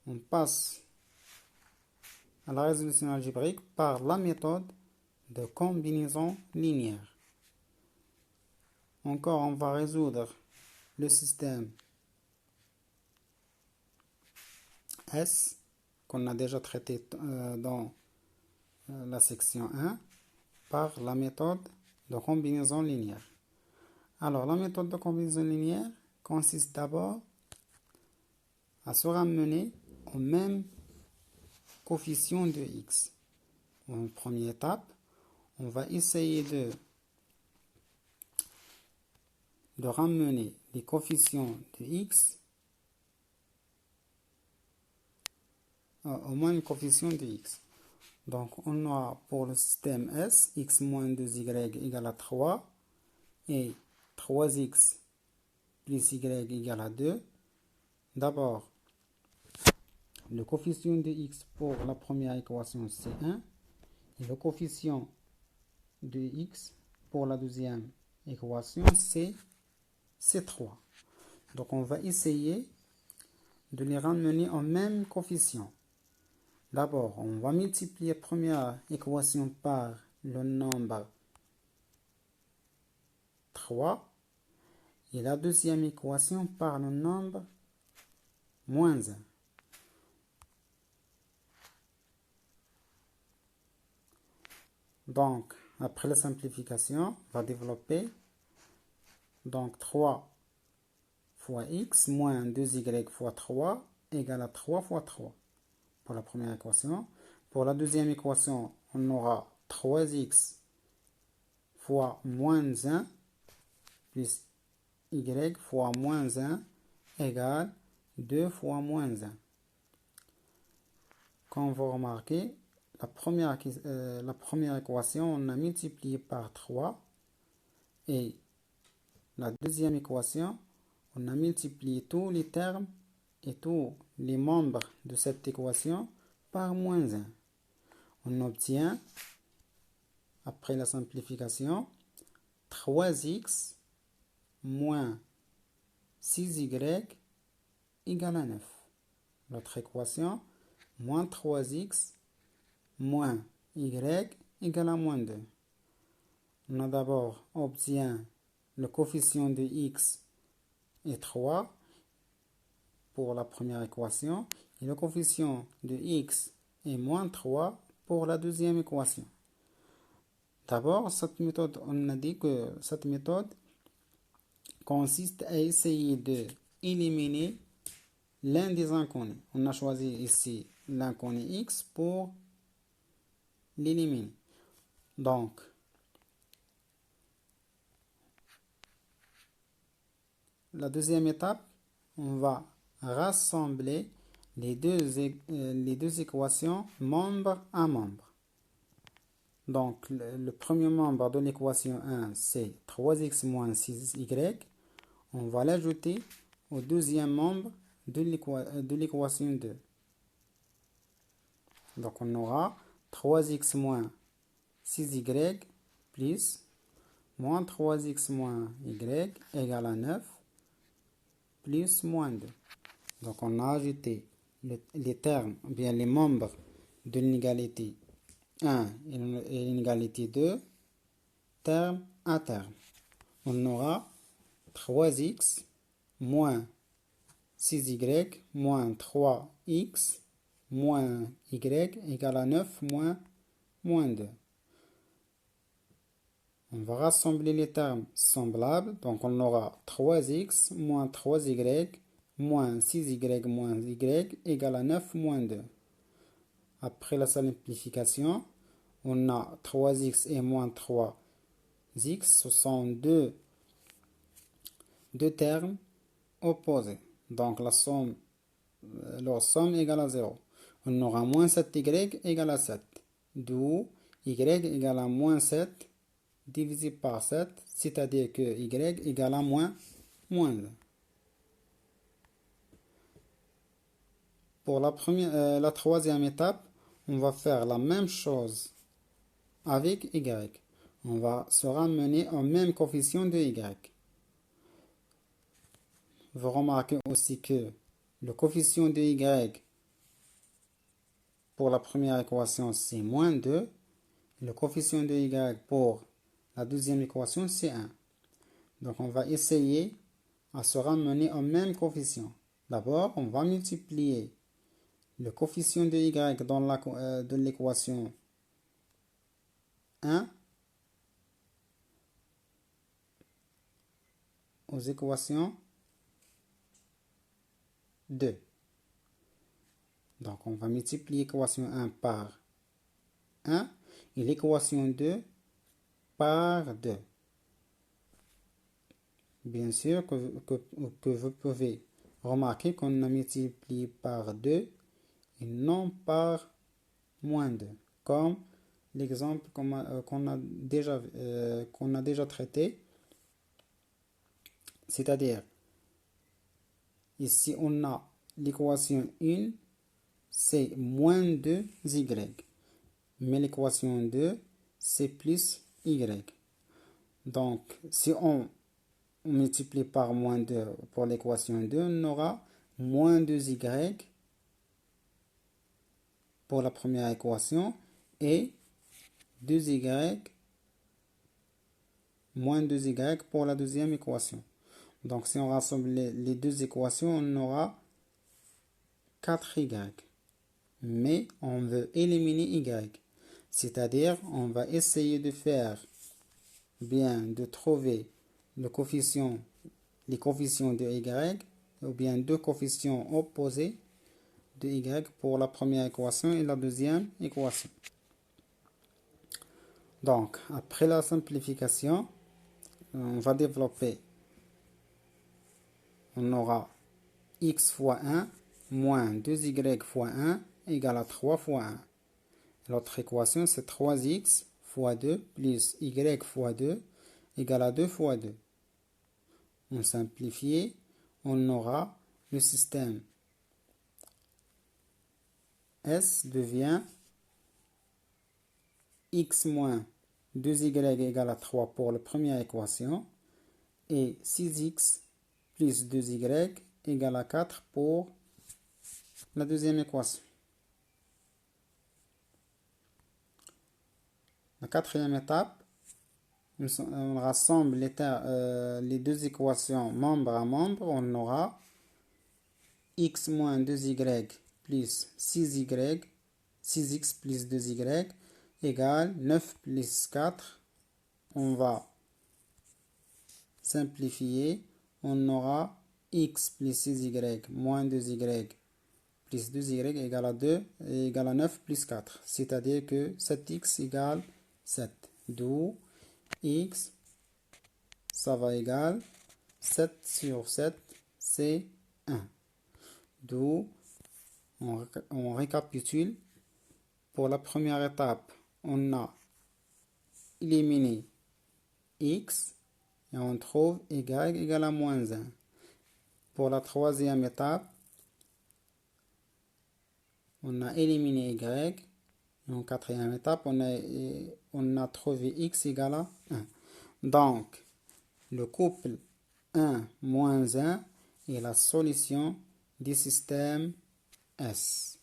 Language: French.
on passe à la résolution algébrique par la méthode de combinaison linéaire. Encore, on va résoudre le système S qu'on a déjà traité dans la section 1 par la méthode de combinaison linéaire. Alors, la méthode de combinaison linéaire consiste d'abord à se ramener au même coefficient de x. En première étape, on va essayer de ramener les coefficients de x au même coefficient de x. Donc, on aura pour le système S, x moins 2y égale à 3 et 3x plus y égale à 2. D'abord, le coefficient de x pour la première équation, c'est 1. Et le coefficient de x pour la deuxième équation, c'est 3. Donc, on va essayer de les ramener au même coefficient. D'abord, on va multiplier la première équation par le nombre 3 et la deuxième équation par le nombre moins 1. Donc, après la simplification, on va développer donc 3 fois x moins 2y fois 3 égale à 3 fois 3 pour la première équation. Pour la deuxième équation, on aura 3x fois moins 1 plus y fois moins 1 égale 2 fois moins 1. Comme vous remarquez, la première équation, on a multiplié par 3 et la deuxième équation, on a multiplié tous les termes et tous les membres de cette équation par moins 1. On obtient, après la simplification, 3x moins 6y égale à 9. L'autre équation, moins 3x moins y égale à moins 2. On a d'abord obtient le coefficient de x est 3 pour la première équation et le coefficient de x est moins 3 pour la deuxième équation. D'abord, cette méthode, on a dit que cette méthode consiste à essayer de éliminer l'un des inconnus. On a choisi ici l'inconnu x pour l'éliminer. Donc, la deuxième étape, on va rassembler les deux équations membre à membre. Donc, le premier membre de l'équation 1, c'est 3x moins 6y. On va l'ajouter au deuxième membre de l'équation 2. Donc, on aura 3x moins 6y plus moins 3x moins y égale à 9 plus moins 2. Donc, on a ajouté les termes, bien les membres de l'inégalité 1 et l'inégalité 2, terme à terme. On aura 3x moins 6y moins 3x moins y égale à 9 moins 2. On va rassembler les termes semblables. Donc, on aura 3x moins 3y moins 6y moins y égale à 9 moins 2. Après la simplification, on a 3x et moins 3x. Ce sont deux termes opposés. Donc, leur somme égale à 0. On aura moins 7y égale à 7. D'où y égale à moins 7 divisé par 7, c'est-à-dire que y égale à moins 2. Pour la troisième étape, on va faire la même chose avec y. On va se ramener au même coefficient de y. Vous remarquez aussi que le coefficient de y pour la première équation, c'est moins 2. Le coefficient de y pour la deuxième équation, c'est 1. Donc, on va essayer à se ramener au même coefficient. D'abord, on va multiplier le coefficient de y dans l'équation 1 aux équations 2. Donc, on va multiplier l'équation 1 par 1 et l'équation 2 par 2. Bien sûr que vous pouvez remarquer qu'on a multiplié par 2 et non par moins 2, comme l'exemple qu'on a déjà traité. C'est-à-dire, ici on a l'équation 1, c'est moins 2y. Mais l'équation 2, c'est plus y. Donc, si on multiplie par moins 2 pour l'équation 2, on aura moins 2y pour la première équation et 2y moins 2y pour la deuxième équation. Donc, si on rassemble les deux équations, on aura 4y. Mais on veut éliminer y. C'est-à-dire, on va essayer de faire de trouver les coefficients de y, ou bien deux coefficients opposés de y pour la première équation et la deuxième équation. Donc, après la simplification, on va développer. On aura x fois 1 moins 2y fois 1 égale à 3 fois 1. L'autre équation, c'est 3x fois 2 plus y fois 2 égale à 2 fois 2. On simplifie, on aura le système S devient x moins 2y égale à 3 pour la première équation et 6x plus 2y égale à 4 pour la deuxième équation. La quatrième étape, on rassemble les deux équations membre à membre. On aura x moins 2y plus 6x plus 2y égale 9 plus 4. On va simplifier. On aura x plus 6y moins 2y plus 2y égale à 2 et égale à 9 plus 4. C'est-à-dire que 7x égale 7. D'où x, ça va égaler 7 sur 7, c'est 1. D'où on récapitule. Pour la première étape, on a éliminé x et on trouve y égale à moins 1. Pour la troisième étape, on a éliminé y. Et en quatrième étape, on a trouvé x égale à 1. Donc, le couple 1 moins 1 est la solution du système S.